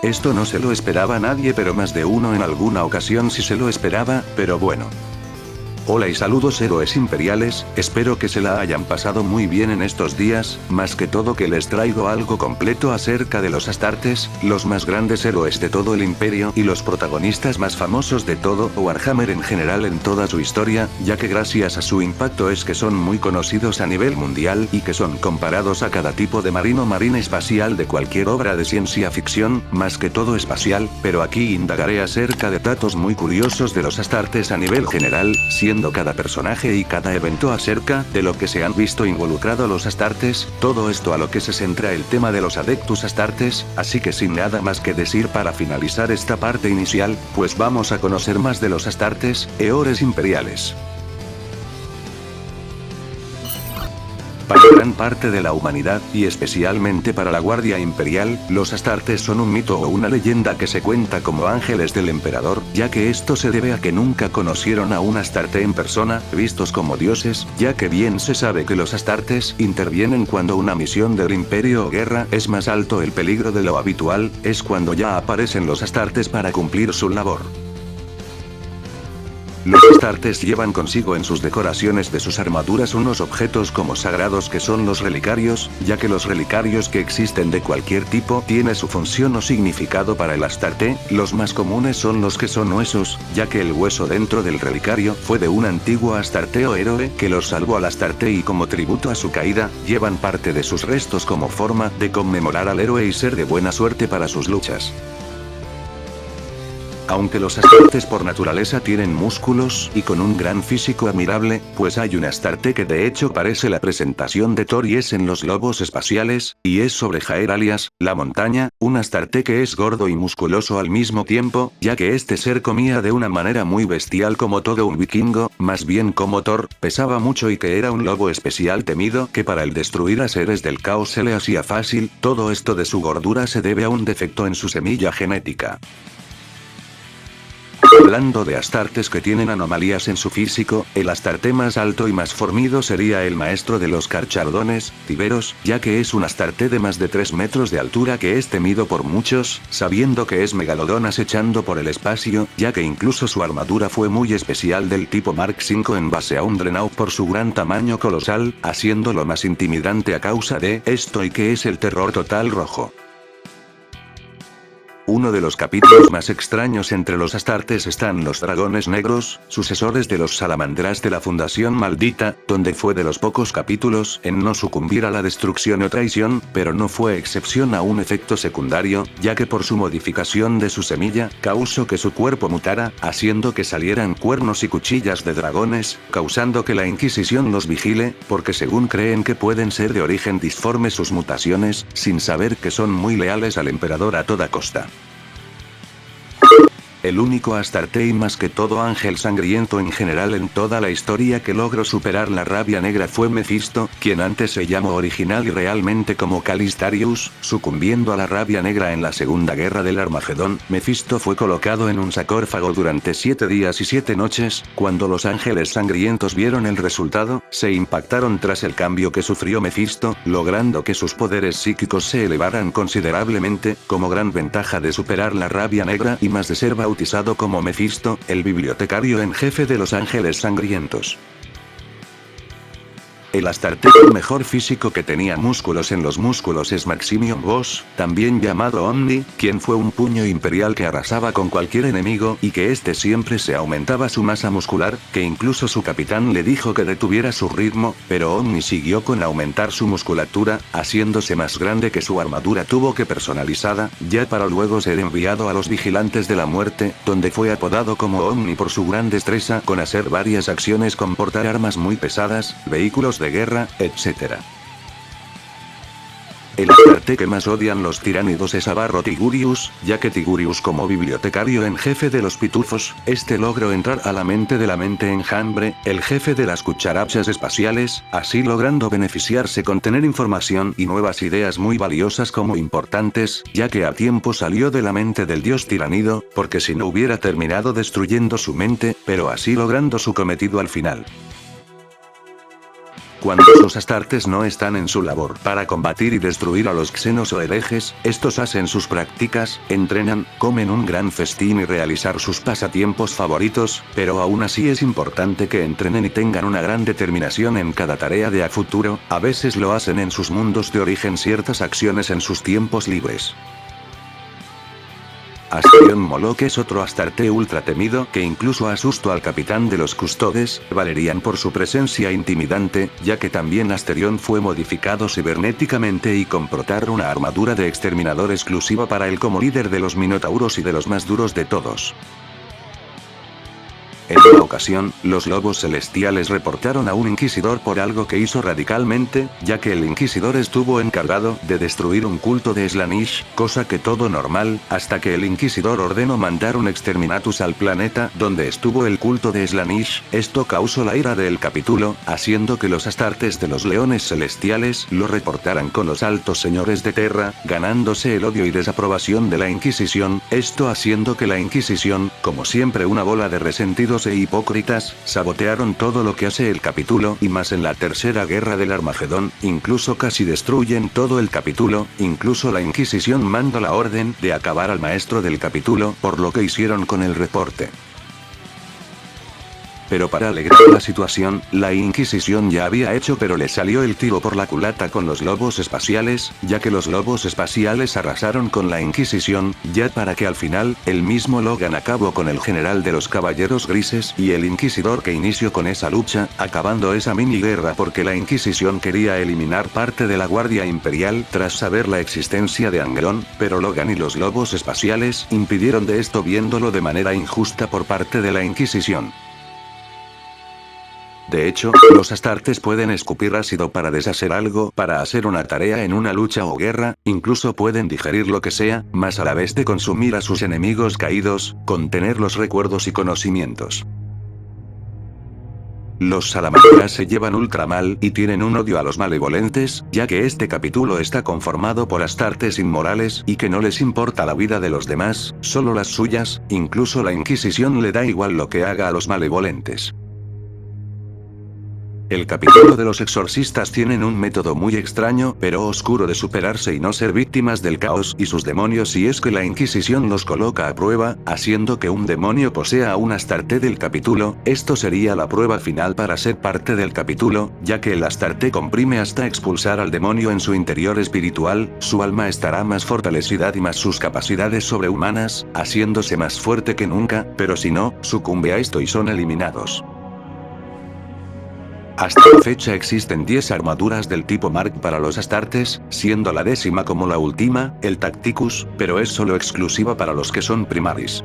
Esto no se lo esperaba nadie, pero más de uno en alguna ocasión sí se lo esperaba, pero bueno. Hola y saludos héroes imperiales, espero que se la hayan pasado muy bien en estos días, más que todo que les traigo algo completo acerca de los Astartes, los más grandes héroes de todo el imperio y los protagonistas más famosos de todo Warhammer en general en toda su historia, ya que gracias a su impacto es que son muy conocidos a nivel mundial y que son comparados a cada tipo de marina espacial de cualquier obra de ciencia ficción, más que todo espacial, pero aquí indagaré acerca de datos muy curiosos de los Astartes a nivel general, siendo cada personaje y cada evento acerca de lo que se han visto involucrado los Astartes, todo esto a lo que se centra el tema de los Adeptus Astartes, así que sin nada más que decir para finalizar esta parte inicial, pues vamos a conocer más de los Astartes, héroes imperiales. Para gran parte de la humanidad, y especialmente para la Guardia Imperial, los Astartes son un mito o una leyenda que se cuenta como ángeles del emperador, ya que esto se debe a que nunca conocieron a un Astarte en persona, vistos como dioses, ya que bien se sabe que los Astartes intervienen cuando una misión del imperio o guerra es más alto el peligro de lo habitual, es cuando ya aparecen los Astartes para cumplir su labor. Los Astartes llevan consigo en sus decoraciones de sus armaduras unos objetos como sagrados que son los relicarios, ya que los relicarios que existen de cualquier tipo tiene su función o significado para el Astarte, los más comunes son los que son huesos, ya que el hueso dentro del relicario fue de un antiguo Astarte o héroe que los salvó al Astarte y como tributo a su caída, llevan parte de sus restos como forma de conmemorar al héroe y ser de buena suerte para sus luchas. Aunque los Astartes por naturaleza tienen músculos y con un gran físico admirable, pues hay un Astarte que de hecho parece la presentación de Thor y es en los lobos espaciales, y es sobre Jaer alias, la montaña, un Astarte que es gordo y musculoso al mismo tiempo, ya que este ser comía de una manera muy bestial como todo un vikingo, más bien como Thor, pesaba mucho y que era un lobo especial temido que para el destruir a seres del caos se le hacía fácil, todo esto de su gordura se debe a un defecto en su semilla genética. Hablando de Astartes que tienen anomalías en su físico, el Astarte más alto y más fornido sería el maestro de los Carcharodones, Tiberos, ya que es un Astarte de más de 3 metros de altura que es temido por muchos, sabiendo que es megalodón acechando por el espacio, ya que incluso su armadura fue muy especial del tipo Mark V en base a un Dreadnought por su gran tamaño colosal, haciéndolo más intimidante a causa de esto y que es el terror total rojo. Uno de los capítulos más extraños entre los Astartes están los dragones negros, sucesores de los salamandras de la Fundación Maldita, donde fue de los pocos capítulos en no sucumbir a la destrucción o traición, pero no fue excepción a un efecto secundario, ya que por su modificación de su semilla, causó que su cuerpo mutara, haciendo que salieran cuernos y cuchillas de dragones, causando que la Inquisición los vigile, porque según creen que pueden ser de origen disforme sus mutaciones, sin saber que son muy leales al emperador a toda costa. El único Astarte y más que todo ángel sangriento en general en toda la historia que logró superar la rabia negra fue Mefisto, quien antes se llamó original y realmente como Calistarius, sucumbiendo a la rabia negra en la Segunda Guerra del Armagedón. Mefisto fue colocado en un sarcófago durante 7 días y 7 noches, cuando los ángeles sangrientos vieron el resultado, se impactaron tras el cambio que sufrió Mefisto, logrando que sus poderes psíquicos se elevaran considerablemente, como gran ventaja de superar la rabia negra y más de ser bautizado como Mefisto, el bibliotecario en jefe de los ángeles sangrientos. El Astarte con mejor físico que tenía músculos en los músculos es Maximian Vos, también llamado Omni, quien fue un puño imperial que arrasaba con cualquier enemigo y que este siempre se aumentaba su masa muscular, que incluso su capitán le dijo que detuviera su ritmo, pero Omni siguió con aumentar su musculatura, haciéndose más grande que su armadura tuvo que personalizada, ya para luego ser enviado a los Vigilantes de la Muerte, donde fue apodado como Omni por su gran destreza con hacer varias acciones con portar armas muy pesadas, vehículos de guerra, etc. El Astarte que más odian los tiránidos es Avarro Tigurius, ya que Tigurius como bibliotecario en jefe de los pitufos, este logró entrar a la mente de la mente enjambre, el jefe de las cucarachas espaciales, así logrando beneficiarse con tener información y nuevas ideas muy valiosas como importantes, ya que a tiempo salió de la mente del dios tiranido, porque si no hubiera terminado destruyendo su mente, pero así logrando su cometido al final. Cuando los astartes no están en su labor para combatir y destruir a los xenos o herejes, estos hacen sus prácticas, entrenan, comen un gran festín y realizar sus pasatiempos favoritos, pero aún así es importante que entrenen y tengan una gran determinación en cada tarea de a futuro, a veces lo hacen en sus mundos de origen ciertas acciones en sus tiempos libres. Astarion Moloch es otro Astarte ultra temido que incluso asustó al capitán de los custodes, Valerian por su presencia intimidante, ya que también Astarion fue modificado cibernéticamente y con portar una armadura de exterminador exclusiva para él como líder de los minotauros y de los más duros de todos. En una ocasión, los lobos celestiales reportaron a un inquisidor por algo que hizo radicalmente, ya que el inquisidor estuvo encargado de destruir un culto de Slaanesh, cosa que todo normal, hasta que el inquisidor ordenó mandar un exterminatus al planeta donde estuvo el culto de Slaanesh. Esto causó la ira del capítulo, haciendo que los astartes de los leones celestiales lo reportaran con los altos señores de Terra, ganándose el odio y desaprobación de la Inquisición, esto haciendo que la Inquisición, como siempre una bola de resentidos e hipócritas, sabotearon todo lo que hace el capítulo y más en la tercera guerra del Armagedón, incluso casi destruyen todo el capítulo, incluso la Inquisición manda la orden de acabar al maestro del capítulo por lo que hicieron con el reporte. Pero para alegrar la situación, la Inquisición ya había hecho pero le salió el tiro por la culata con los lobos espaciales, ya que los lobos espaciales arrasaron con la Inquisición, ya para que al final, el mismo Logan acabó con el general de los caballeros grises y el inquisidor que inició con esa lucha, acabando esa mini guerra porque la Inquisición quería eliminar parte de la Guardia Imperial tras saber la existencia de Angelón, pero Logan y los lobos espaciales impidieron de esto viéndolo de manera injusta por parte de la Inquisición. De hecho, los astartes pueden escupir ácido para deshacer algo, para hacer una tarea en una lucha o guerra, incluso pueden digerir lo que sea, más a la vez de consumir a sus enemigos caídos, contener los recuerdos y conocimientos. Los salamandras se llevan ultra mal y tienen un odio a los malevolentes, ya que este capítulo está conformado por astartes inmorales y que no les importa la vida de los demás, solo las suyas, incluso la Inquisición le da igual lo que haga a los malevolentes. El capítulo de los exorcistas tienen un método muy extraño pero oscuro de superarse y no ser víctimas del caos y sus demonios, y es que la Inquisición los coloca a prueba, haciendo que un demonio posea a un astarte del capítulo. Esto sería la prueba final para ser parte del capítulo, ya que el astarte comprime hasta expulsar al demonio en su interior espiritual, su alma estará más fortalecida y más sus capacidades sobrehumanas, haciéndose más fuerte que nunca, pero si no, sucumbe a esto y son eliminados. Hasta la fecha existen 10 armaduras del tipo Mark para los astartes, siendo la 10ª como la última, el Tacticus, pero es solo exclusiva para los que son primaris.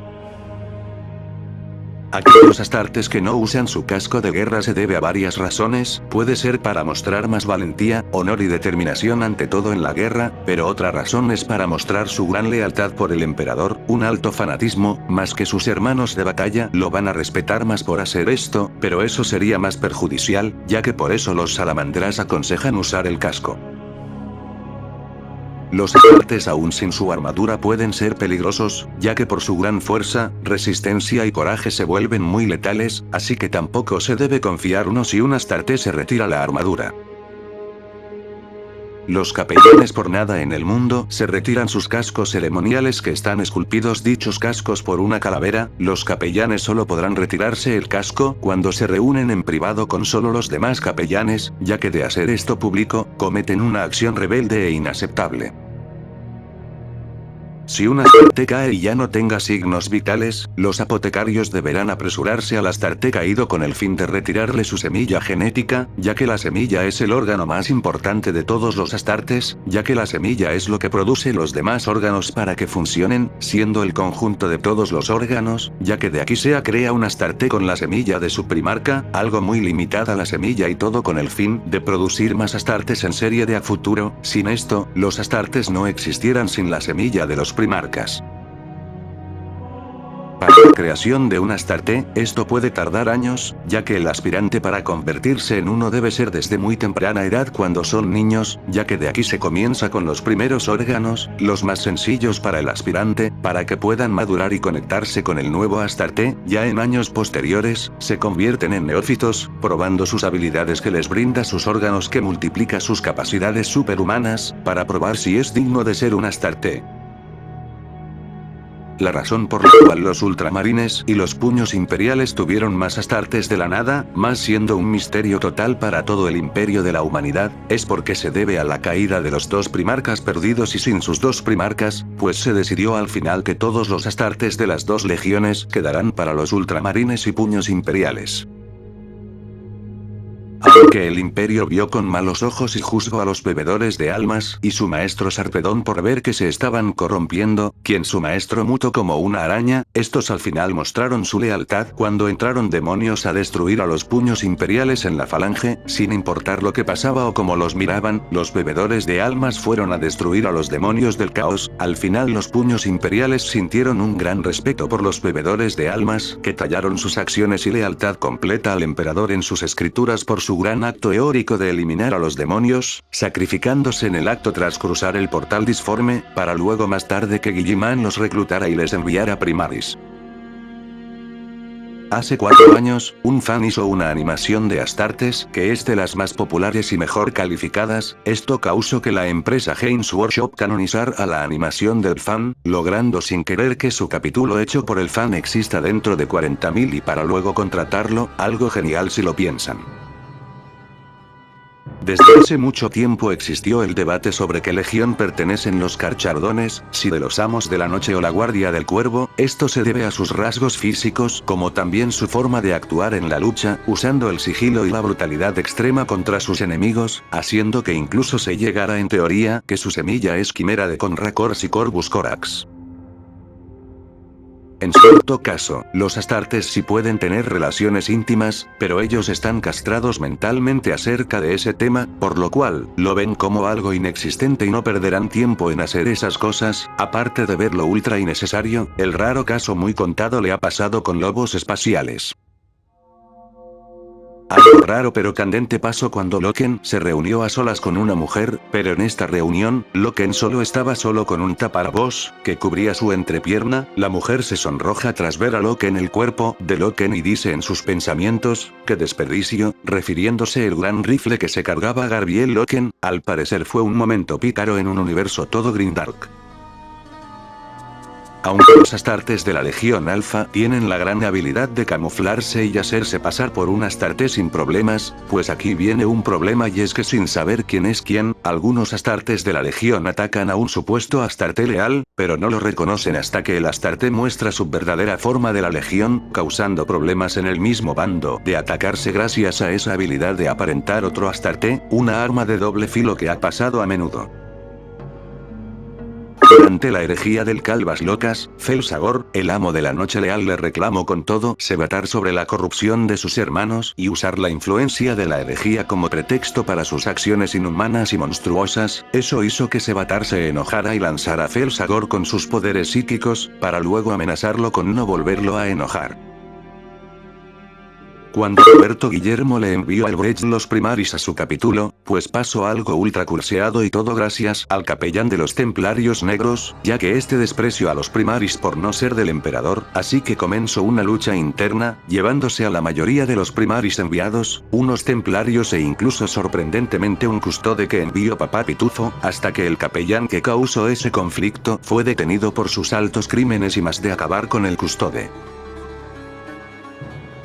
Aquellos astartes que no usan su casco de guerra se debe a varias razones, puede ser para mostrar más valentía, honor y determinación ante todo en la guerra, pero otra razón es para mostrar su gran lealtad por el emperador, un alto fanatismo, más que sus hermanos de batalla lo van a respetar más por hacer esto, pero eso sería más perjudicial, ya que por eso los salamandras aconsejan usar el casco. Los astartes aún sin su armadura pueden ser peligrosos, ya que por su gran fuerza, resistencia y coraje se vuelven muy letales, así que tampoco se debe confiar uno si un astarte se retira la armadura. Los capellanes por nada en el mundo se retiran sus cascos ceremoniales que están esculpidos dichos cascos por una calavera. Los capellanes solo podrán retirarse el casco cuando se reúnen en privado con solo los demás capellanes, ya que de hacer esto público, cometen una acción rebelde e inaceptable. Si un astarte cae y ya no tenga signos vitales, los apotecarios deberán apresurarse al astarte caído con el fin de retirarle su semilla genética, ya que la semilla es el órgano más importante de todos los astartes, ya que la semilla es lo que produce los demás órganos para que funcionen, siendo el conjunto de todos los órganos, ya que de aquí se crea un astarte con la semilla de su primarca, algo muy limitada la semilla y todo con el fin de producir más astartes en serie de a futuro. Sin esto, los astartes no existieran sin la semilla de los primarcas. Para la creación de un Astarte, esto puede tardar años, ya que el aspirante para convertirse en uno debe ser desde muy temprana edad cuando son niños, ya que de aquí se comienza con los primeros órganos, los más sencillos para el aspirante, para que puedan madurar y conectarse con el nuevo Astarte. Ya en años posteriores, se convierten en neófitos, probando sus habilidades que les brinda sus órganos que multiplica sus capacidades superhumanas, para probar si es digno de ser un Astarte. La razón por la cual los ultramarines y los puños imperiales tuvieron más Astartes de la nada, más siendo un misterio total para todo el imperio de la humanidad, es porque se debe a la caída de los dos primarcas perdidos y sin sus dos primarcas, pues se decidió al final que todos los Astartes de las dos legiones quedarán para los ultramarines y puños imperiales. Aunque el imperio vio con malos ojos y juzgó a los bebedores de almas y su maestro Sarpedón por ver que se estaban corrompiendo, quien su maestro mutó como una araña, estos al final mostraron su lealtad cuando entraron demonios a destruir a los puños imperiales en la falange, sin importar lo que pasaba o cómo los miraban, los bebedores de almas fueron a destruir a los demonios del caos. Al final los puños imperiales sintieron un gran respeto por los bebedores de almas, que tallaron sus acciones y lealtad completa al emperador en sus escrituras por su gran acto heroico de eliminar a los demonios, sacrificándose en el acto tras cruzar el portal disforme, para luego más tarde que Guilliman los reclutara y les enviara Primaris. Hace 4 años, un fan hizo una animación de Astartes, que es de las más populares y mejor calificadas. Esto causó que la empresa Games Workshop canonizara a la animación del fan, logrando sin querer que su capítulo hecho por el fan exista dentro de 40.000 y para luego contratarlo, algo genial si lo piensan. Desde hace mucho tiempo existió el debate sobre qué legión pertenecen los carchardones, si de los amos de la noche o la guardia del cuervo. Esto se debe a sus rasgos físicos como también su forma de actuar en la lucha, usando el sigilo y la brutalidad extrema contra sus enemigos, haciendo que incluso se llegara en teoría que su semilla es quimera de Conracors y Corvus Corax. En cierto caso, los Astartes sí pueden tener relaciones íntimas, pero ellos están castrados mentalmente acerca de ese tema, por lo cual, lo ven como algo inexistente y no perderán tiempo en hacer esas cosas. Aparte de verlo ultra innecesario, el raro caso muy contado le ha pasado con lobos espaciales. Algo raro pero candente pasó cuando Loken se reunió a solas con una mujer, pero en esta reunión, Loken solo estaba solo con un taparabos, que cubría su entrepierna. La mujer se sonroja tras ver a Loken el cuerpo de Loken y dice en sus pensamientos, ¡qué desperdicio!, refiriéndose el gran rifle que se cargaba Gabriel Loken. Al parecer fue un momento pícaro en un universo todo grimdark. Aunque los Astartes de la Legión Alfa tienen la gran habilidad de camuflarse y hacerse pasar por un Astarte sin problemas, pues aquí viene un problema y es que sin saber quién es quién, algunos Astartes de la Legión atacan a un supuesto Astarte leal, pero no lo reconocen hasta que el Astarte muestra su verdadera forma de la Legión, causando problemas en el mismo bando de atacarse gracias a esa habilidad de aparentar otro Astarte, una arma de doble filo que ha pasado a menudo. Durante la herejía del Calvas Locas, Felsagor, el amo de la noche leal, le reclamó con todo Sevatar sobre la corrupción de sus hermanos y usar la influencia de la herejía como pretexto para sus acciones inhumanas y monstruosas. Eso hizo que Sevatar se enojara y lanzara a Felsagor con sus poderes psíquicos, para luego amenazarlo con no volverlo a enojar. Cuando Roberto Guillermo le envió al Brecht los Primaris a su capítulo, pues pasó algo ultra curseado y todo gracias al capellán de los Templarios Negros, ya que este despreció a los Primaris por no ser del emperador, así que comenzó una lucha interna, llevándose a la mayoría de los Primaris enviados, unos templarios e incluso sorprendentemente un custode que envió Papá Pitufo, hasta que el capellán que causó ese conflicto fue detenido por sus altos crímenes y más de acabar con el custode.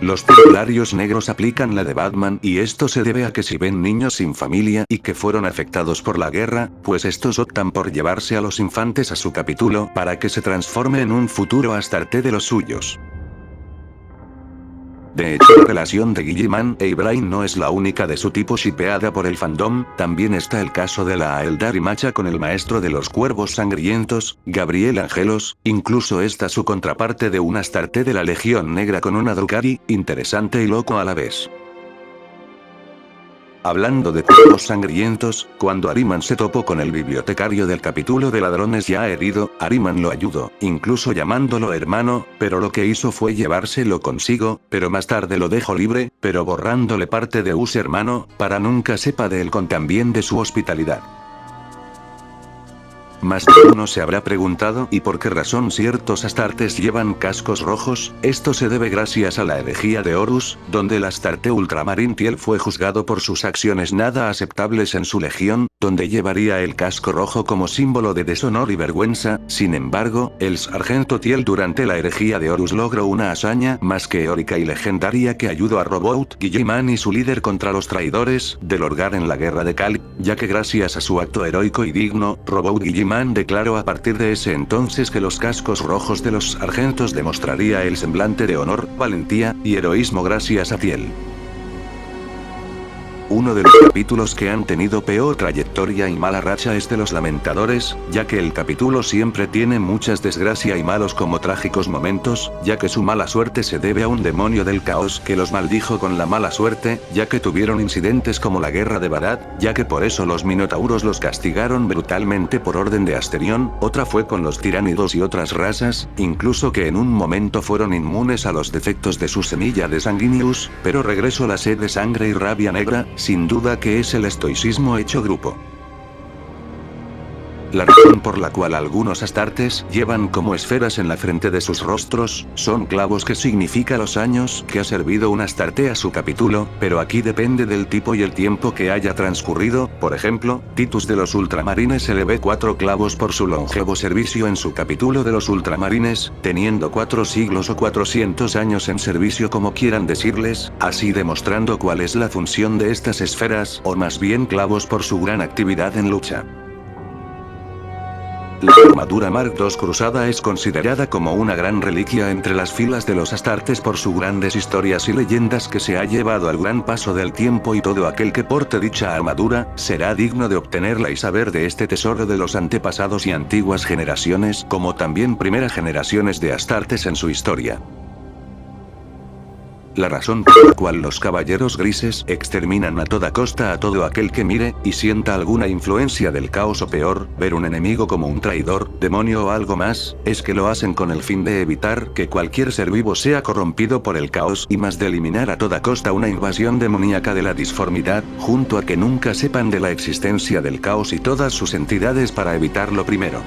Los Templarios Negros aplican la de Batman y esto se debe a que si ven niños sin familia y que fueron afectados por la guerra, pues estos optan por llevarse a los infantes a su capítulo para que se transforme en un futuro Astarte de los suyos. De hecho, la relación de Guilliman e Ibrahim no es la única de su tipo shipeada por el fandom, también está el caso de la Aeldari Macha con el maestro de los cuervos sangrientos, Gabriel Angelos, incluso está su contraparte de un Astarte de la Legión Negra con una Drukhari, interesante y loco a la vez. Hablando de cuerpos sangrientos, cuando Ahriman se topó con el bibliotecario del capítulo de ladrones ya herido, Ahriman lo ayudó, incluso llamándolo hermano, pero lo que hizo fue llevárselo consigo, pero más tarde lo dejó libre, pero borrándole parte de su hermano, para nunca sepa de él con también de su hospitalidad. Más de uno se habrá preguntado ¿y por qué razón ciertos astartes llevan cascos rojos? Esto se debe gracias a la herejía de Horus, donde el astarte ultramarín Tiel fue juzgado por sus acciones nada aceptables en su legión, donde llevaría el casco rojo como símbolo de deshonor y vergüenza. Sin embargo, el sargento Tiel durante la herejía de Horus logró una hazaña más que heroica y legendaria que ayudó a Robout Guilliman y su líder contra los traidores del Orgar en la guerra de Cali, ya que gracias a su acto heroico y digno, Robout Guilliman declaró a partir de ese entonces que los cascos rojos de los sargentos demostraría el semblante de honor, valentía y heroísmo gracias a Tiel. Uno de los capítulos que han tenido peor trayectoria y mala racha es de los lamentadores, ya que el capítulo siempre tiene muchas desgracia y malos como trágicos momentos, ya que su mala suerte se debe a un demonio del caos que los maldijo con la mala suerte, ya que tuvieron incidentes como la guerra de Barad, ya que por eso los minotauros los castigaron brutalmente por orden de Asterión, otra fue con los tiránidos y otras razas, incluso que en un momento fueron inmunes a los defectos de su semilla de Sanguinius, pero regresó la sed de sangre y rabia negra, sin duda que es el estoicismo hecho grupo. La razón por la cual algunos astartes llevan como esferas en la frente de sus rostros, son clavos que significa los años que ha servido un astarte a su capítulo, pero aquí depende del tipo y el tiempo que haya transcurrido. Por ejemplo, Titus de los ultramarines se le ve 4 clavos por su longevo servicio en su capítulo de los ultramarines, teniendo 4 siglos o 400 años en servicio como quieran decirles, así demostrando cuál es la función de estas esferas, o más bien clavos por su gran actividad en lucha. La armadura Mark II cruzada es considerada como una gran reliquia entre las filas de los astartes por sus grandes historias y leyendas que se ha llevado al gran paso del tiempo, y todo aquel que porte dicha armadura, será digno de obtenerla y saber de este tesoro de los antepasados y antiguas generaciones, como también primeras generaciones de astartes en su historia. La razón por la cual los caballeros grises exterminan a toda costa a todo aquel que mire y sienta alguna influencia del caos o peor, ver un enemigo como un traidor, demonio o algo más, es que lo hacen con el fin de evitar que cualquier ser vivo sea corrompido por el caos y más de eliminar a toda costa una invasión demoníaca de la disformidad, junto a que nunca sepan de la existencia del caos y todas sus entidades para evitarlo primero.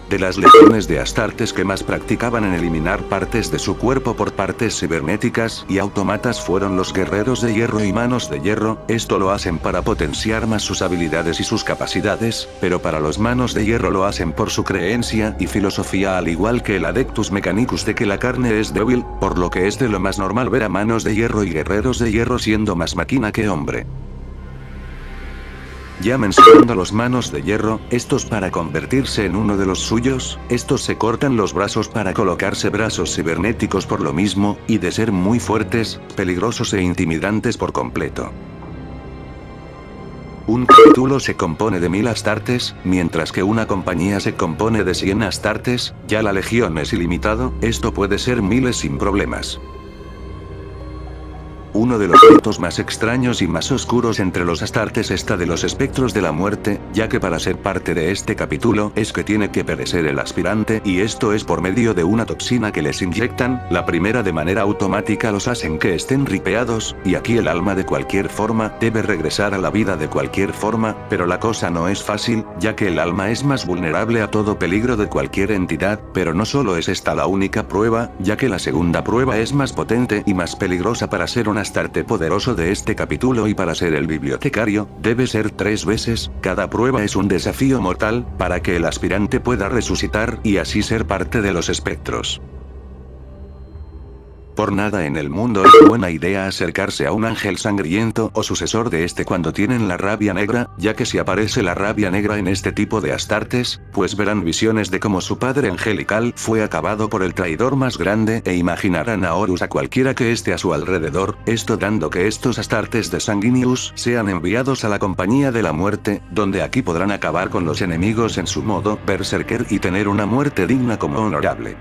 De las legiones de astartes que más practicaban en eliminar partes de su cuerpo por partes cibernéticas y autómatas fueron los guerreros de hierro y manos de hierro. Esto lo hacen para potenciar más sus habilidades y sus capacidades, pero para los manos de hierro lo hacen por su creencia y filosofía, al igual que el Adeptus Mechanicus de que la carne es débil, por lo que es de lo más normal ver a manos de hierro y guerreros de hierro siendo más máquina que hombre. Ya mencionando los manos de hierro, estos para convertirse en uno de los suyos, estos se cortan los brazos para colocarse brazos cibernéticos por lo mismo, y de ser muy fuertes, peligrosos e intimidantes por completo. Un capítulo se compone de 1000 astartes, mientras que una compañía se compone de 100 astartes, ya la legión es ilimitado, esto puede ser miles sin problemas. Uno de los ritos más extraños y más oscuros entre los astartes está de los espectros de la muerte, ya que para ser parte de este capítulo es que tiene que perecer el aspirante, y esto es por medio de una toxina que les inyectan. La primera de manera automática los hacen que estén ripeados, y aquí el alma de cualquier forma debe regresar a la vida de cualquier forma, pero la cosa no es fácil, ya que el alma es más vulnerable a todo peligro de cualquier entidad, pero no solo es esta la única prueba, ya que la segunda prueba es más potente y más peligrosa. Para ser un astarte poderoso de este capítulo y para ser el bibliotecario, debe ser 3 veces, cada prueba es un desafío mortal, para que el aspirante pueda resucitar y así ser parte de los espectros. Por nada en el mundo es buena idea acercarse a un ángel sangriento o sucesor de este cuando tienen la rabia negra, ya que si aparece la rabia negra en este tipo de astartes, pues verán visiones de cómo su padre angelical fue acabado por el traidor más grande e imaginarán a Horus a cualquiera que esté a su alrededor, esto dando que estos astartes de Sanguinius sean enviados a la compañía de la muerte, donde aquí podrán acabar con los enemigos en su modo berserker y tener una muerte digna como honorable.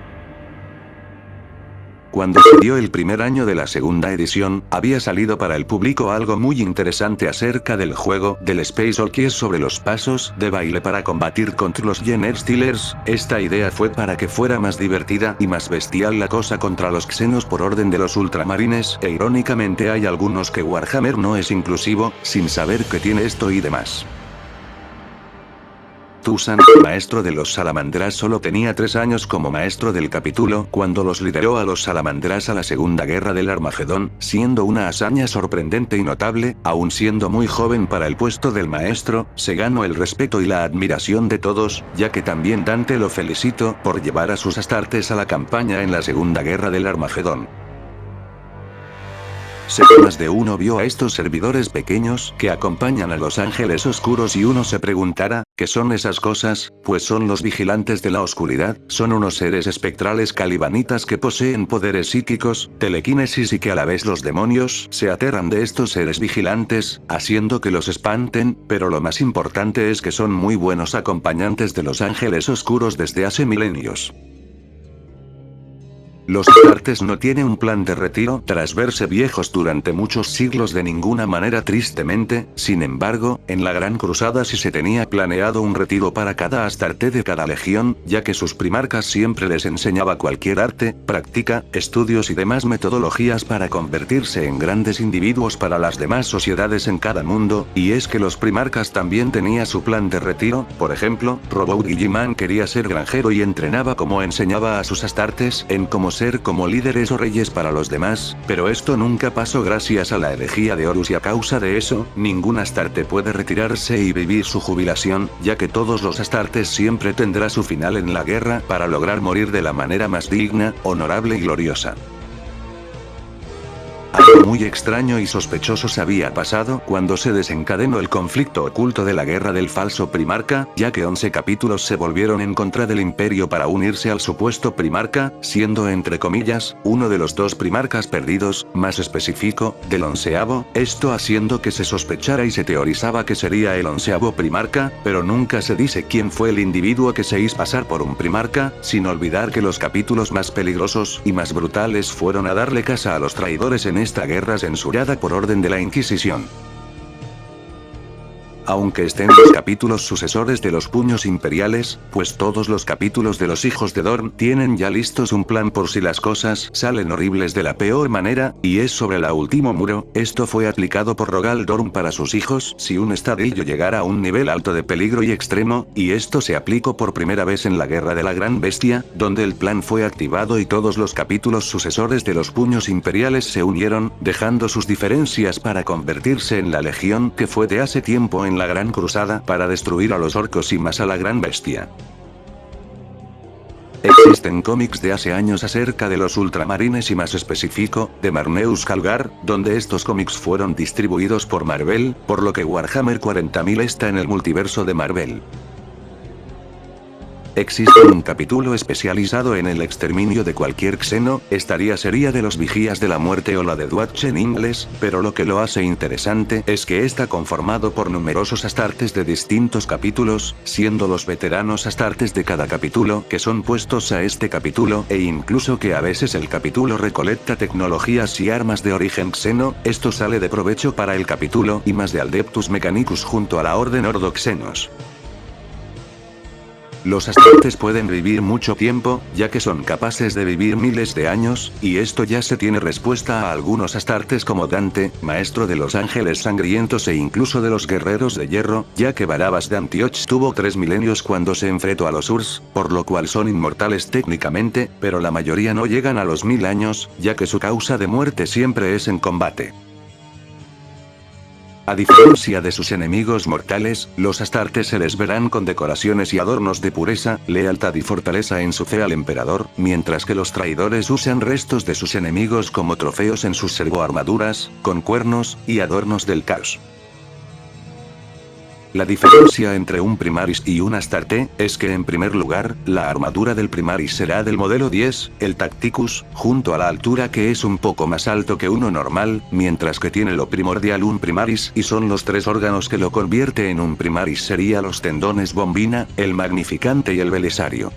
Cuando se dio el primer año de la segunda edición, había salido para el público algo muy interesante acerca del juego del Space Hulk, que es sobre los pasos de baile para combatir contra los Genestealers. Esta idea fue para que fuera más divertida y más bestial la cosa contra los xenos por orden de los ultramarines, e irónicamente hay algunos que Warhammer no es inclusivo, sin saber que tiene esto y demás. Tusan, maestro de los salamandras, solo tenía 3 años como maestro del capítulo cuando los lideró a los salamandras a la Segunda Guerra del Armagedón, siendo una hazaña sorprendente y notable. Aun siendo muy joven para el puesto del maestro, se ganó el respeto y la admiración de todos, ya que también Dante lo felicitó por llevar a sus astartes a la campaña en la Segunda Guerra del Armagedón. Sé que más de uno vio a estos servidores pequeños que acompañan a los ángeles oscuros y uno se preguntará, ¿qué son esas cosas? Pues son los vigilantes de la oscuridad, son unos seres espectrales calibanitas que poseen poderes psíquicos, telequinesis y que a la vez los demonios se aterran de estos seres vigilantes, haciendo que los espanten, pero lo más importante es que son muy buenos acompañantes de los ángeles oscuros desde hace milenios. Los astartes no tienen un plan de retiro tras verse viejos durante muchos siglos de ninguna manera, tristemente. Sin embargo, en la Gran Cruzada sí se tenía planeado un retiro para cada astarte de cada legión, ya que sus primarcas siempre les enseñaba cualquier arte, práctica, estudios y demás metodologías para convertirse en grandes individuos para las demás sociedades en cada mundo, y es que los primarcas también tenía su plan de retiro. Por ejemplo, Robot Guilliman quería ser granjero y entrenaba como enseñaba a sus astartes en cómo ser como líderes o reyes para los demás, pero esto nunca pasó gracias a la herejía de Horus, y a causa de eso, ningún astarte puede retirarse y vivir su jubilación, ya que todos los astartes siempre tendrá su final en la guerra para lograr morir de la manera más digna, honorable y gloriosa. Algo muy extraño y sospechoso se había pasado cuando se desencadenó el conflicto oculto de la guerra del falso primarca, ya que 11 capítulos se volvieron en contra del imperio para unirse al supuesto primarca, siendo entre comillas, uno de los 2 primarcas perdidos, más específico, del 11avo, esto haciendo que se sospechara y se teorizaba que sería el 11avo primarca, pero nunca se dice quién fue el individuo que se hizo pasar por un primarca, sin olvidar que los capítulos más peligrosos y más brutales fueron a darle caza a los traidores en esta guerra censurada por orden de la Inquisición. Aunque estén los capítulos sucesores de los puños imperiales, pues todos los capítulos de los hijos de Dorn tienen ya listos un plan por si las cosas salen horribles de la peor manera, y es sobre la último muro. Esto fue aplicado por Rogal Dorn para sus hijos si un estadillo llegara a un nivel alto de peligro y extremo, y esto se aplicó por primera vez en la Guerra de la Gran Bestia, donde el plan fue activado y todos los capítulos sucesores de los puños imperiales se unieron, dejando sus diferencias para convertirse en la legión que fue de hace tiempo en la Gran Cruzada para destruir a los orcos y más a la Gran Bestia. Existen cómics de hace años acerca de los ultramarines y más específico, de Marneus Calgar, donde estos cómics fueron distribuidos por Marvel, por lo que Warhammer 40.000 está en el multiverso de Marvel. Existe un capítulo especializado en el exterminio de cualquier xeno, sería de los Vigías de la Muerte o la de Dwatch en inglés, pero lo que lo hace interesante es que está conformado por numerosos astartes de distintos capítulos, siendo los veteranos astartes de cada capítulo que son puestos a este capítulo, e incluso que a veces el capítulo recolecta tecnologías y armas de origen xeno. Esto sale de provecho para el capítulo y más de Adeptus Mechanicus junto a la Orden Ordoxenos. Los astartes pueden vivir mucho tiempo, ya que son capaces de vivir miles de años, y esto ya se tiene respuesta a algunos astartes como Dante, maestro de los ángeles sangrientos e incluso de los guerreros de hierro, ya que Barabas de Antioch tuvo 3 milenios cuando se enfrentó a los Urs, por lo cual son inmortales técnicamente, pero la mayoría no llegan a los 1000 años, ya que su causa de muerte siempre es en combate. A diferencia de sus enemigos mortales, los astartes se les verán con decoraciones y adornos de pureza, lealtad y fortaleza en su fe al emperador, mientras que los traidores usan restos de sus enemigos como trofeos en sus servoarmaduras, con cuernos y adornos del caos. La diferencia entre un Primaris y un Astarte es que en primer lugar, la armadura del Primaris será del modelo 10, el Tacticus, junto a la altura que es un poco más alto que uno normal, mientras que tiene lo primordial un Primaris y son los 3 órganos que lo convierte en un Primaris sería los tendones bombina, el magnificante y el belisario.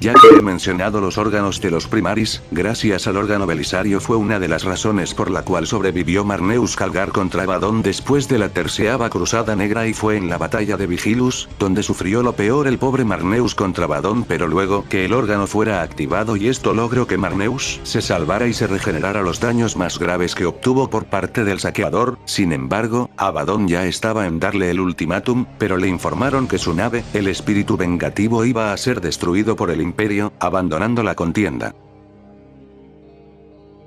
Ya que he mencionado los órganos de los Primaris, gracias al órgano Belisario fue una de las razones por la cual sobrevivió Marneus Calgar contra Abaddon después de la terceava cruzada negra, y fue en la batalla de Vigilus, donde sufrió lo peor el pobre Marneus contra Abaddon, pero luego que el órgano fuera activado y esto logró que Marneus se salvara y se regenerara los daños más graves que obtuvo por parte del saqueador. Sin embargo, Abaddon ya estaba en darle el ultimátum, pero le informaron que su nave, el espíritu vengativo, iba a ser destruido por el Imperio, abandonando la contienda.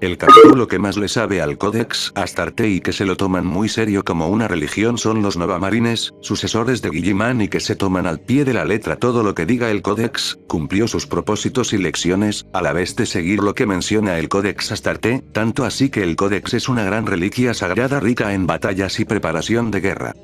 El capítulo que más le sabe al Codex Astarte y que se lo toman muy serio como una religión son los Nova Marines, sucesores de Guilliman, y que se toman al pie de la letra todo lo que diga el Codex. Cumplió sus propósitos y lecciones, a la vez de seguir lo que menciona el Codex Astarte, tanto así que el Codex es una gran reliquia sagrada rica en batallas y preparación de guerra.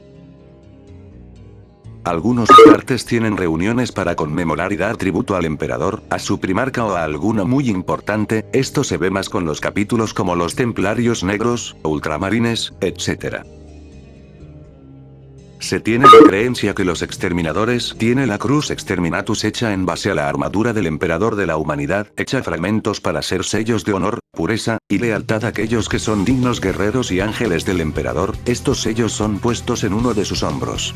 Algunos Astartes tienen reuniones para conmemorar y dar tributo al emperador, a su primarca o a alguno muy importante. Esto se ve más con los capítulos como los Templarios Negros, Ultramarines, etc. Se tiene la creencia que los exterminadores tiene la cruz exterminatus hecha en base a la armadura del emperador de la humanidad, hecha fragmentos para ser sellos de honor, pureza y lealtad a aquellos que son dignos guerreros y ángeles del emperador. Estos sellos son puestos en uno de sus hombros.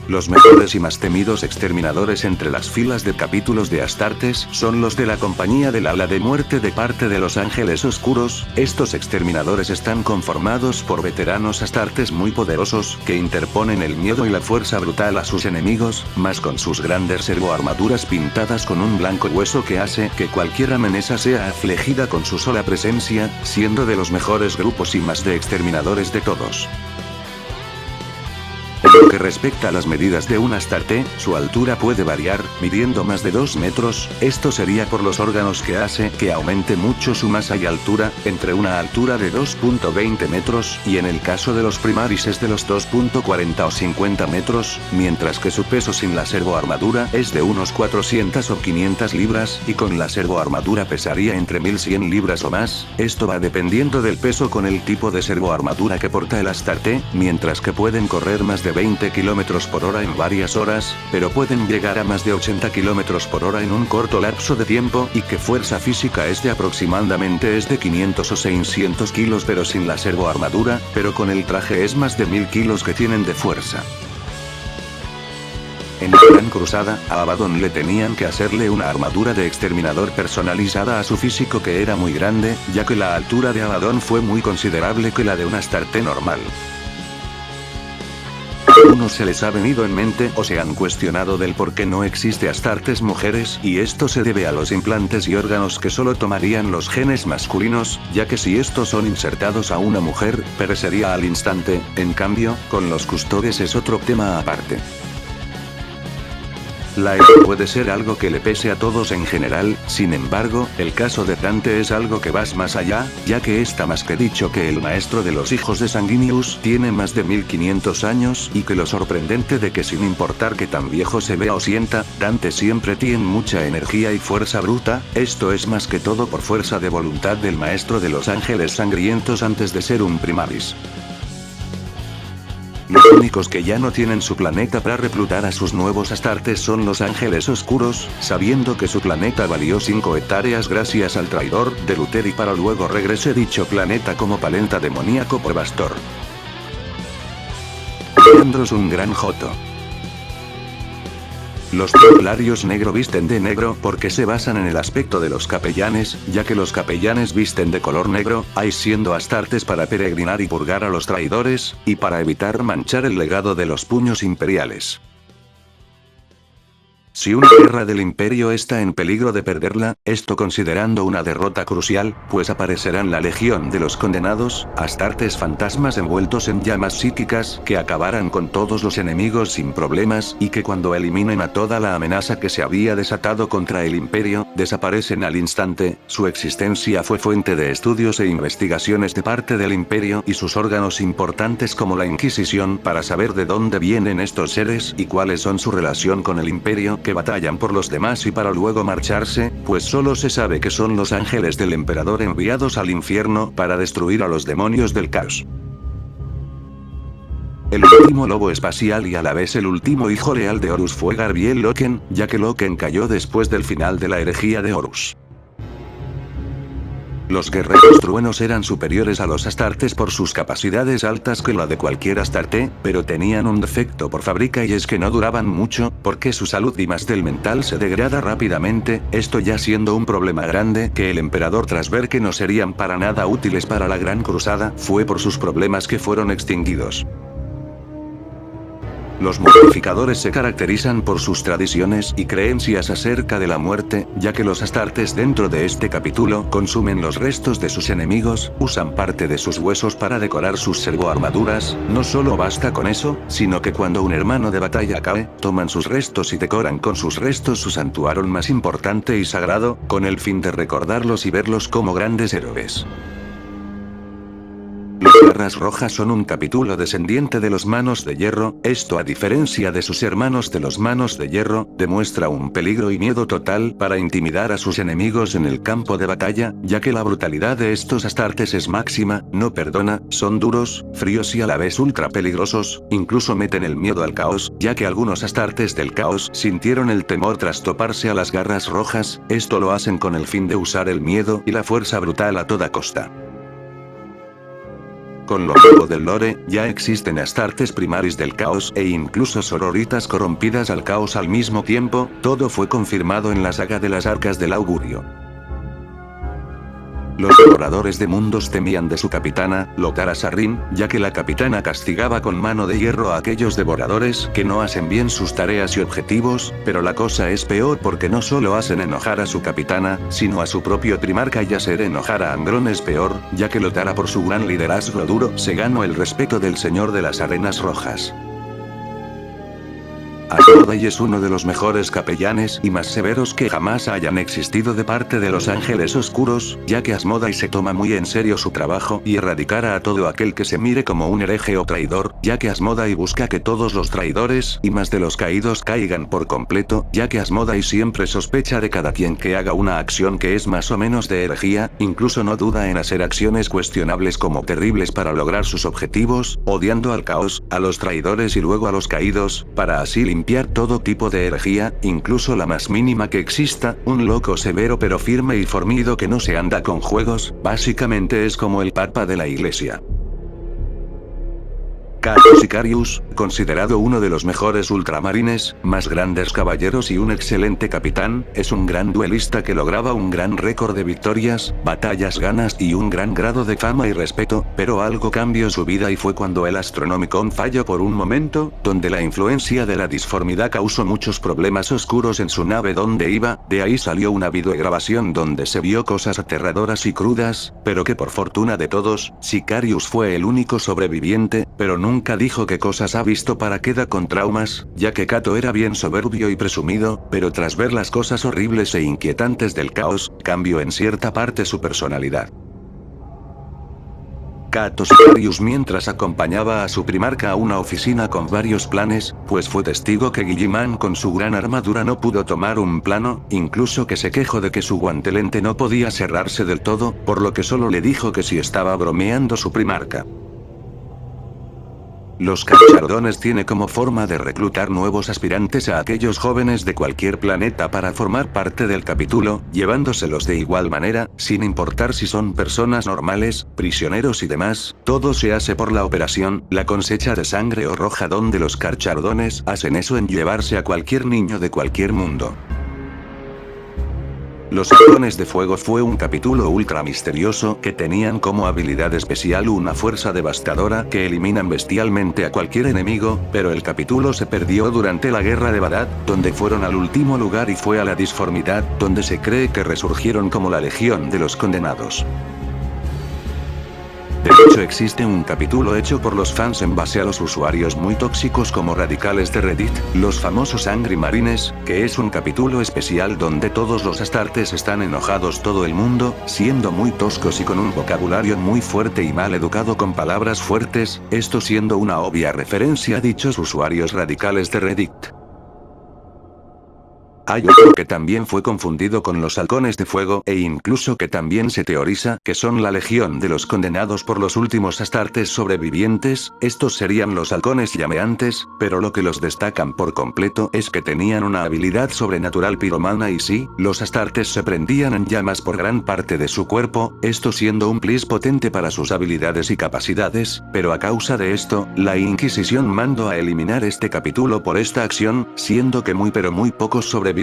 Los mejores y más temidos exterminadores entre las filas de capítulos de Astartes son los de la Compañía del Ala de Muerte de parte de los Ángeles Oscuros. Estos exterminadores están conformados por veteranos Astartes muy poderosos, que interponen el miedo y la fuerza brutal a sus enemigos, más con sus grandes servoarmaduras pintadas con un blanco hueso que hace que cualquier amenaza sea afligida con su sola presencia, siendo de los mejores grupos y más de exterminadores de todos. En lo que respecta a las medidas de un Astarte, su altura puede variar, midiendo más de 2 metros, esto sería por los órganos que hace que aumente mucho su masa y altura, entre una altura de 2.20 metros, y en el caso de los Primaris es de los 2.40 o 50 metros, mientras que su peso sin la servoarmadura es de unos 400 o 500 libras, y con la servoarmadura pesaría entre 1100 libras o más. Esto va dependiendo del peso con el tipo de servoarmadura que porta el Astarte, mientras que pueden correr más de 20 km por hora en varias horas, pero pueden llegar a más de 80 km por hora en un corto lapso de tiempo, y que fuerza física es de aproximadamente 500 o 600 kilos pero sin la servoarmadura, pero con el traje es más de 1000 kilos que tienen de fuerza. En la Gran Cruzada, a Abaddon le tenían que hacerle una armadura de exterminador personalizada a su físico que era muy grande, ya que la altura de Abaddon fue muy considerable que la de un Astarte normal. Algunos se les ha venido en mente o se han cuestionado del por qué no existe Astartes mujeres, y esto se debe a los implantes y órganos que solo tomarían los genes masculinos, ya que si estos son insertados a una mujer, perecería al instante. En cambio, con los custodes es otro tema aparte. La edad puede ser algo que le pese a todos en general, sin embargo, el caso de Dante es algo que va más allá, ya que está más que dicho que el maestro de los hijos de Sanguinius tiene más de 1500 años, y que lo sorprendente de que sin importar que tan viejo se vea o sienta, Dante siempre tiene mucha energía y fuerza bruta. Esto es más que todo por fuerza de voluntad del maestro de los ángeles sangrientos antes de ser un Primaris. Los únicos que ya no tienen su planeta para reclutar a sus nuevos Astartes son los Ángeles Oscuros, sabiendo que su planeta valió 5 hectáreas gracias al traidor de Luteri para luego regrese dicho planeta como palenta demoníaco por Bastor. Leandros un gran joto. Los templarios negro visten de negro porque se basan en el aspecto de los capellanes, ya que los capellanes visten de color negro, hay siendo Astartes para peregrinar y purgar a los traidores, y para evitar manchar el legado de los puños imperiales. Si una guerra del imperio está en peligro de perderla, esto considerando una derrota crucial, pues aparecerán la legión de los condenados, Astartes fantasmas envueltos en llamas psíquicas, que acabarán con todos los enemigos sin problemas, y que cuando eliminen a toda la amenaza que se había desatado contra el imperio, desaparecen al instante. Su existencia fue fuente de estudios e investigaciones de parte del imperio y sus órganos importantes como la Inquisición para saber de dónde vienen estos seres y cuáles son su relación con el imperio, que batallan por los demás y para luego marcharse, pues solo se sabe que son los ángeles del emperador enviados al infierno para destruir a los demonios del caos. El último lobo espacial y a la vez el último hijo leal de Horus fue Garbiel Loken, ya que Loken cayó después del final de la herejía de Horus. Los guerreros truenos eran superiores a los astartes por sus capacidades altas que la de cualquier astarte, pero tenían un defecto por fábrica y es que no duraban mucho, porque su salud y más del mental se degrada rápidamente, esto ya siendo un problema grande que el emperador tras ver que no serían para nada útiles para la gran cruzada, fue por sus problemas que fueron extinguidos. Los modificadores se caracterizan por sus tradiciones y creencias acerca de la muerte, ya que los astartes dentro de este capítulo consumen los restos de sus enemigos, usan parte de sus huesos para decorar sus servoarmaduras, no solo basta con eso, sino que cuando un hermano de batalla cae, toman sus restos y decoran con sus restos su santuario más importante y sagrado, con el fin de recordarlos y verlos como grandes héroes. Las garras rojas son un capítulo descendiente de los manos de hierro, esto a diferencia de sus hermanos de los manos de hierro, demuestra un peligro y miedo total para intimidar a sus enemigos en el campo de batalla, ya que la brutalidad de estos astartes es máxima, no perdona, son duros, fríos y a la vez ultra peligrosos, incluso meten el miedo al caos, ya que algunos astartes del caos sintieron el temor tras toparse a las garras rojas, esto lo hacen con el fin de usar el miedo y la fuerza brutal a toda costa. Con lo nuevo del lore, ya existen astartes primaris del caos e incluso sororitas corrompidas al caos al mismo tiempo, todo fue confirmado en la saga de las arcas del augurio. Los devoradores de mundos temían de su capitana, Lokara Sarrin, ya que la capitana castigaba con mano de hierro a aquellos devoradores que no hacen bien sus tareas y objetivos, pero la cosa es peor porque no solo hacen enojar a su capitana, sino a su propio primarca y hacer enojar a Angron es peor, ya que Lokara por su gran liderazgo duro se ganó el respeto del señor de las arenas rojas. Asmodai es uno de los mejores capellanes y más severos que jamás hayan existido de parte de los ángeles oscuros, ya que Asmodai se toma muy en serio su trabajo y erradicará a todo aquel que se mire como un hereje o traidor, ya que Asmodai busca que todos los traidores y más de los caídos caigan por completo, ya que Asmodai siempre sospecha de cada quien que haga una acción que es más o menos de herejía, incluso no duda en hacer acciones cuestionables como terribles para lograr sus objetivos, odiando al caos, a los traidores y luego a los caídos, para así limpiar todo tipo de herejía, incluso la más mínima que exista, un loco severo pero firme y fornido que no se anda con juegos, básicamente es como el papa de la iglesia. Cato Sicarius, considerado uno de los mejores ultramarines, más grandes caballeros y un excelente capitán, es un gran duelista que lograba un gran récord de victorias, batallas ganas y un gran grado de fama y respeto, pero algo cambió su vida y fue cuando el Astronomicon falló por un momento, donde la influencia de la disformidad causó muchos problemas oscuros en su nave donde iba, de ahí salió una videograbación donde se vio cosas aterradoras y crudas, pero que por fortuna de todos, Sicarius fue el único sobreviviente, pero nunca dijo qué cosas ha visto para queda con traumas, ya que Cato era bien soberbio y presumido, pero tras ver las cosas horribles e inquietantes del caos, cambió en cierta parte su personalidad. Cato Sicarius mientras acompañaba a su primarca a una oficina con varios planes, pues fue testigo que Guilliman con su gran armadura no pudo tomar un plano, incluso que se quejó de que su guantelente no podía cerrarse del todo, por lo que solo le dijo que si estaba bromeando su primarca. Los Carchardones tiene como forma de reclutar nuevos aspirantes a aquellos jóvenes de cualquier planeta para formar parte del capítulo, llevándoselos de igual manera, sin importar si son personas normales, prisioneros y demás, todo se hace por la operación, la cosecha de sangre o roja donde los Carchardones hacen eso en llevarse a cualquier niño de cualquier mundo. Los halcones de fuego fue un capítulo ultra misterioso que tenían como habilidad especial una fuerza devastadora que eliminan bestialmente a cualquier enemigo, pero el capítulo se perdió durante la guerra de Badad, donde fueron al último lugar y fue a la disformidad, donde se cree que resurgieron como la Legión de los Condenados. De hecho existe un capítulo hecho por los fans en base a los usuarios muy tóxicos como radicales de Reddit, los famosos Angry Marines, que es un capítulo especial donde todos los astartes están enojados todo el mundo, siendo muy toscos y con un vocabulario muy fuerte y mal educado con palabras fuertes, esto siendo una obvia referencia a dichos usuarios radicales de Reddit. Hay otro que también fue confundido con los halcones de fuego e incluso que también se teoriza que son la legión de los condenados por los últimos astartes sobrevivientes. Estos serían los halcones llameantes, pero lo que los destacan por completo es que tenían una habilidad sobrenatural piromana y sí, los astartes se prendían en llamas por gran parte de su cuerpo, esto siendo un plus potente para sus habilidades y capacidades, pero a causa de esto, la Inquisición mandó a eliminar este capítulo por esta acción, siendo que muy pocos sobrevivieron.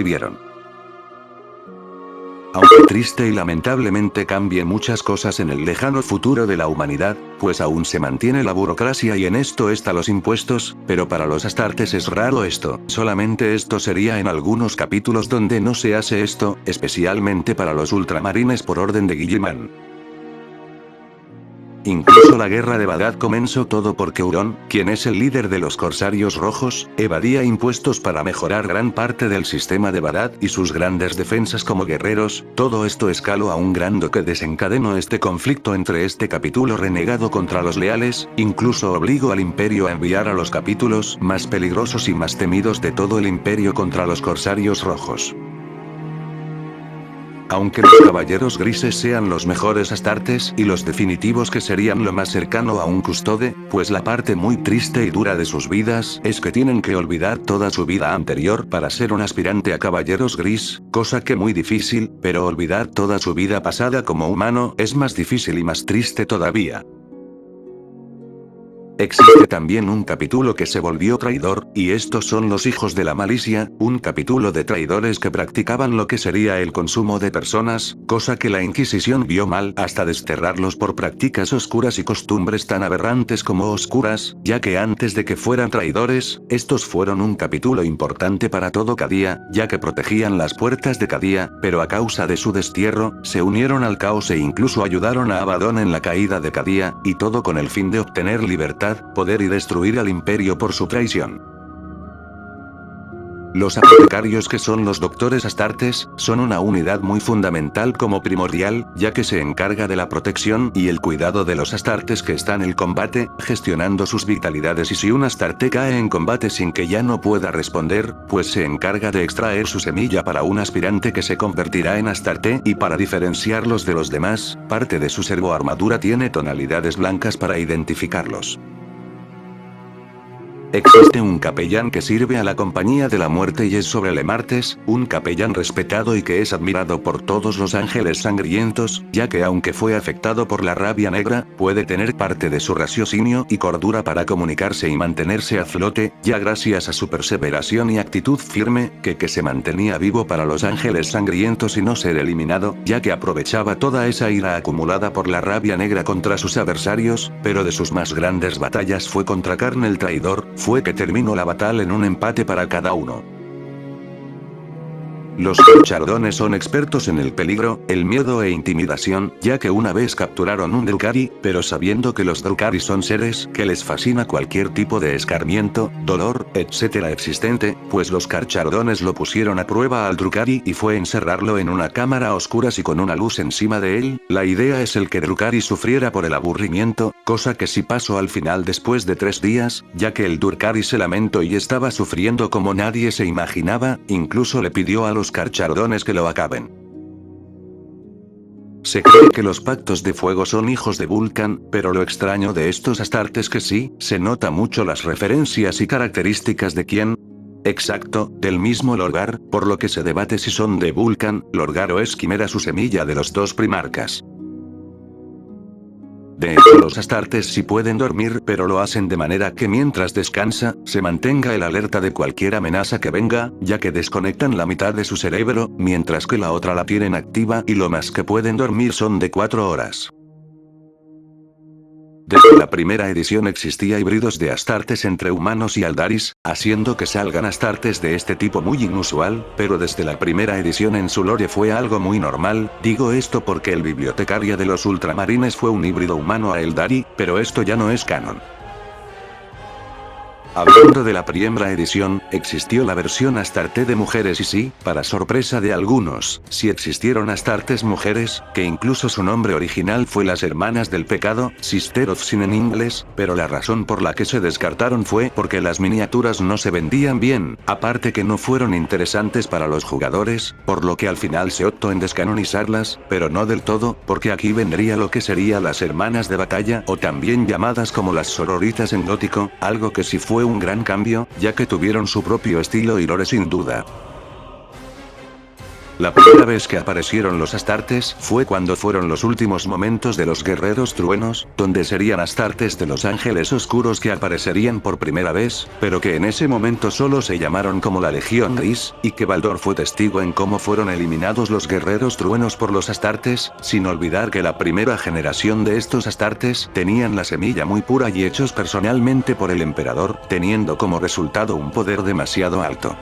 Aunque triste y lamentablemente cambien muchas cosas en el lejano futuro de la humanidad, pues aún se mantiene la burocracia y en esto está los impuestos, pero para los astartes es raro esto, solamente esto sería en algunos capítulos donde no se hace esto, especialmente para los ultramarines por orden de Guilliman. Incluso la guerra de Bagdad comenzó todo porque Hurón, quien es el líder de los corsarios rojos, evadía impuestos para mejorar gran parte del sistema de Bagdad y sus grandes defensas como guerreros. Todo esto escaló a un grado que desencadenó este conflicto entre este capítulo renegado contra los leales, incluso obligó al imperio a enviar a los capítulos más peligrosos y más temidos de todo el imperio contra los corsarios rojos. Aunque los caballeros grises sean los mejores astartes y los definitivos que serían lo más cercano a un custode, pues la parte muy triste y dura de sus vidas es que tienen que olvidar toda su vida anterior para ser un aspirante a caballeros gris, cosa que muy difícil, pero olvidar toda su vida pasada como humano es más difícil y más triste todavía. Existe también un capítulo que se volvió traidor, y estos son los hijos de la malicia, un capítulo de traidores que practicaban lo que sería el consumo de personas, cosa que la Inquisición vio mal hasta desterrarlos por prácticas oscuras y costumbres tan aberrantes como oscuras, ya que antes de que fueran traidores, estos fueron un capítulo importante para todo Cadía, ya que protegían las puertas de Cadía, pero a causa de su destierro, se unieron al caos e incluso ayudaron a Abadón en la caída de Cadía, y todo con el fin de obtener libertad, poder y destruir al imperio por su traición. Los apotecarios, que son los doctores astartes, son una unidad muy fundamental como primordial, ya que se encarga de la protección y el cuidado de los astartes que están en el combate, gestionando sus vitalidades, y si un astarte cae en combate sin que ya no pueda responder, pues se encarga de extraer su semilla para un aspirante que se convertirá en astarte, y para diferenciarlos de los demás, parte de su servoarmadura tiene tonalidades blancas para identificarlos. Existe un capellán que sirve a la Compañía de la Muerte y es sobre Lemartes, un capellán respetado y que es admirado por todos los ángeles sangrientos, ya que aunque fue afectado por la rabia negra, puede tener parte de su raciocinio y cordura para comunicarse y mantenerse a flote, ya gracias a su perseveración y actitud firme, que se mantenía vivo para los ángeles sangrientos y no ser eliminado, ya que aprovechaba toda esa ira acumulada por la rabia negra contra sus adversarios, pero de sus más grandes batallas fue contra Karn el traidor, fue que terminó la batalla en un empate para cada uno. Los Carcharodones son expertos en el peligro, el miedo e intimidación, ya que una vez capturaron un Drukhari, pero sabiendo que los Drukhari son seres que les fascina cualquier tipo de escarmiento, dolor, etc. existente, pues los Carcharodones lo pusieron a prueba al Drukhari y fue encerrarlo en una cámara a oscuras y con una luz encima de él. La idea es el que Drukhari sufriera por el aburrimiento, cosa que sí pasó al final después de 3 días, ya que el Drukhari se lamentó y estaba sufriendo como nadie se imaginaba, incluso le pidió a los Carcharodones que lo acaben. Se cree que los pactos de fuego son hijos de Vulcan, pero lo extraño de estos astartes que sí, se nota mucho las referencias y características de quién. Exacto, del mismo Lorgar, por lo que se debate si son de Vulcan, Lorgar o es Quimera su semilla de los 2 primarcas. De hecho, los astartes sí pueden dormir, pero lo hacen de manera que mientras descansa, se mantenga el alerta de cualquier amenaza que venga, ya que desconectan la mitad de su cerebro, mientras que la otra la tienen activa y lo más que pueden dormir son de 4 horas. Desde la primera edición existía híbridos de astartes entre humanos y aldaris, haciendo que salgan astartes de este tipo muy inusual, pero desde la primera edición en su lore fue algo muy normal. Digo esto porque el bibliotecario de los ultramarines fue un híbrido humano a eldari, pero esto ya no es canon. Hablando de la primera edición, existió la versión Astarte de mujeres y sí, para sorpresa de algunos, sí existieron Astartes mujeres, que incluso su nombre original fue las Hermanas del Pecado, Sister of Sin en inglés, pero la razón por la que se descartaron fue porque las miniaturas no se vendían bien, aparte que no fueron interesantes para los jugadores, por lo que al final se optó en descanonizarlas, pero no del todo, porque aquí vendría lo que sería las Hermanas de Batalla, o también llamadas como las sororitas en gótico, algo que sí fue un gran cambio, ya que tuvieron su propio estilo y lore sin duda. La primera vez que aparecieron los Astartes fue cuando fueron los últimos momentos de los Guerreros Truenos, donde serían Astartes de los Ángeles Oscuros que aparecerían por primera vez, pero que en ese momento solo se llamaron como la Legión Gris, y que Baldor fue testigo en cómo fueron eliminados los Guerreros Truenos por los Astartes, sin olvidar que la primera generación de estos Astartes tenían la semilla muy pura y hechos personalmente por el Emperador, teniendo como resultado un poder demasiado alto.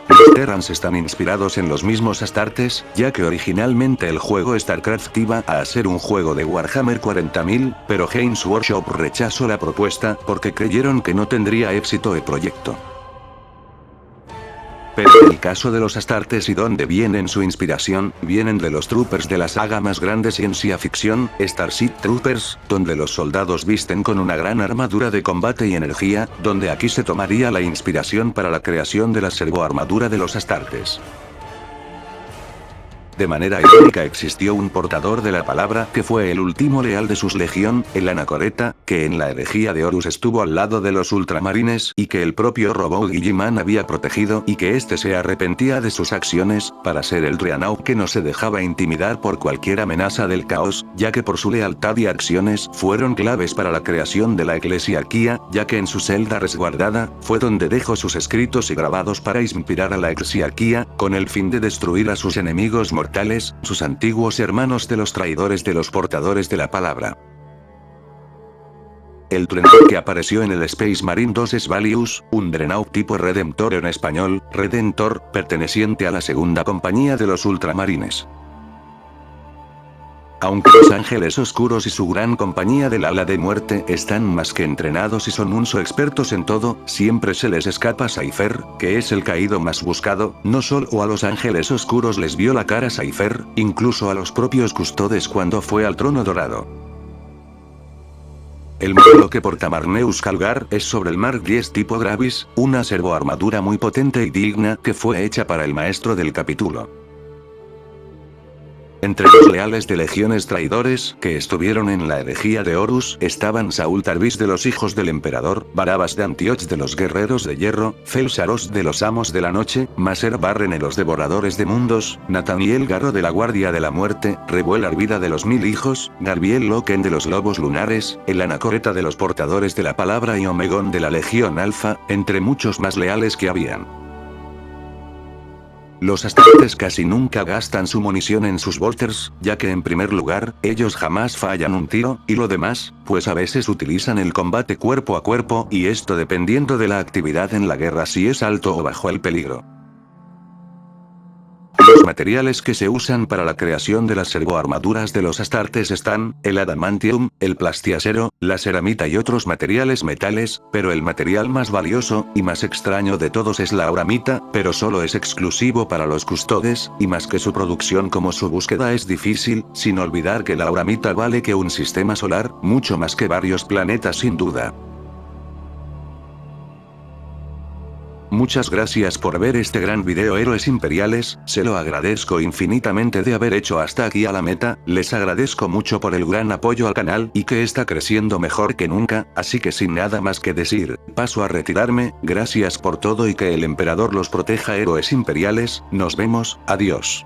Los Terrans están inspirados en los mismos Astartes, ya que originalmente el juego StarCraft iba a ser un juego de Warhammer 40.000, pero Games Workshop rechazó la propuesta, porque creyeron que no tendría éxito el proyecto. Pero en el caso de los Astartes y donde vienen su inspiración, vienen de los Troopers de la saga más grande ciencia ficción, Starship Troopers, donde los soldados visten con una gran armadura de combate y energía, donde aquí se tomaría la inspiración para la creación de la servoarmadura de los Astartes. De manera irónica existió un portador de la palabra que fue el último leal de sus legión, el Anacoreta, que en la herejía de Horus estuvo al lado de los ultramarines y que el propio robot Guilliman había protegido y que éste se arrepentía de sus acciones, para ser el Dreadnought que no se dejaba intimidar por cualquier amenaza del caos, ya que por su lealtad y acciones fueron claves para la creación de la eclesiarquía, ya que en su celda resguardada, fue donde dejó sus escritos y grabados para inspirar a la eclesiarquía, con el fin de destruir a sus enemigos mortales, sus antiguos hermanos de los traidores de los portadores de la palabra. El Dreadnought que apareció en el Space Marine 2 es Valius, un Dreadnought tipo Redemptor en español, Redentor, perteneciente a la segunda compañía de los ultramarines. Aunque los Ángeles Oscuros y su gran compañía del Ala de Muerte están más que entrenados y son expertos en todo, siempre se les escapa Cypher, que es el caído más buscado, no solo a los Ángeles Oscuros les vio la cara Cypher, incluso a los propios custodes cuando fue al Trono Dorado. El modelo que porta Marneus Calgar es sobre el Mark 10 tipo Gravis, una servoarmadura muy potente y digna que fue hecha para el maestro del capítulo. Entre los leales de legiones traidores que estuvieron en la herejía de Horus estaban Saúl Tarvis de los hijos del emperador, Barabas de Antioch de los guerreros de hierro, Felsaros de los amos de la noche, Maser Barren de los devoradores de mundos, Nathaniel Garro de la guardia de la muerte, Revuel Arvida de los 1000 hijos, Garbiel Loken de los lobos lunares, el Anacoreta de los portadores de la palabra y Omegón de la legión alfa, entre muchos más leales que habían. Los Astartes casi nunca gastan su munición en sus bolters, ya que en primer lugar, ellos jamás fallan un tiro, y lo demás, pues a veces utilizan el combate cuerpo a cuerpo, y esto dependiendo de la actividad en la guerra si es alto o bajo el peligro. Los materiales que se usan para la creación de las servoarmaduras de los Astartes están, el adamantium, el plastiacero, la ceramita y otros materiales metales, pero el material más valioso, y más extraño de todos es la auramita, pero solo es exclusivo para los custodes, y más que su producción como su búsqueda es difícil, sin olvidar que la auramita vale que un sistema solar, mucho más que varios planetas sin duda. Muchas gracias por ver este gran video Héroes Imperiales, se lo agradezco infinitamente de haber hecho hasta aquí a la meta, les agradezco mucho por el gran apoyo al canal y que está creciendo mejor que nunca, así que sin nada más que decir, paso a retirarme, gracias por todo y que el emperador los proteja Héroes Imperiales, nos vemos, adiós.